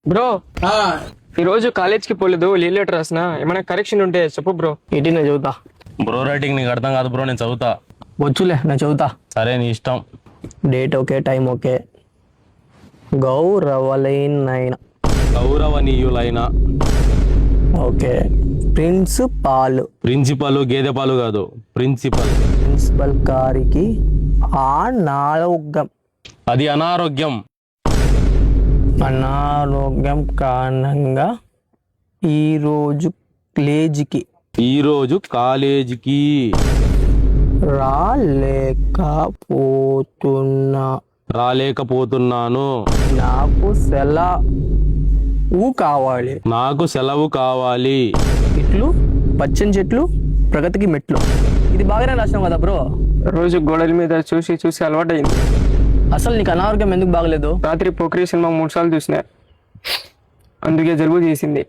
Bro ఈ రోజు కాలేజ్కి పోలేదు, లీవ్ లెటర్ రాసిన. ఏమైనా కరెక్షన్ ఉంటే చెప్పు బ్రో. ఏంటి నేను చదువుతా. బ్రో రైటింగ్ నీకు అర్థం కాదు బ్రో, నేను చదువుతా. వచ్చులే నేను చదువుతా. సరే నీ ఇష్టం. Date okay, time okay. గౌరవలైన గౌరవనీయులైన ఓకే. ప్రిన్సిపాల్ గేదె పాలు కాదు, ప్రిన్సిపల్. ప్రిన్సిపల్ గారికి అనారోగ్యం అది అనారోగ్యం. అనారోగ్యం కారణంగా ఈరోజు ఈరోజు కాలేజీకి రాలేకపోతున్నాను. నాకు సెలవు కావాలి. ఇట్లు పచ్చని చెట్లు ప్రగతికి మెట్లు. ఇది బాగానే రాసినావు కదా బ్రో. రోజు గోడల మీద చూసి చూసి అలవాటైంది. అసలు నీకు అనారోగ్యం ఎందుకు బాగలేదు? రాత్రి పోక్రీ సినిమా 3 సార్లు చూసిన, అందుకే జలుబు చేసింది.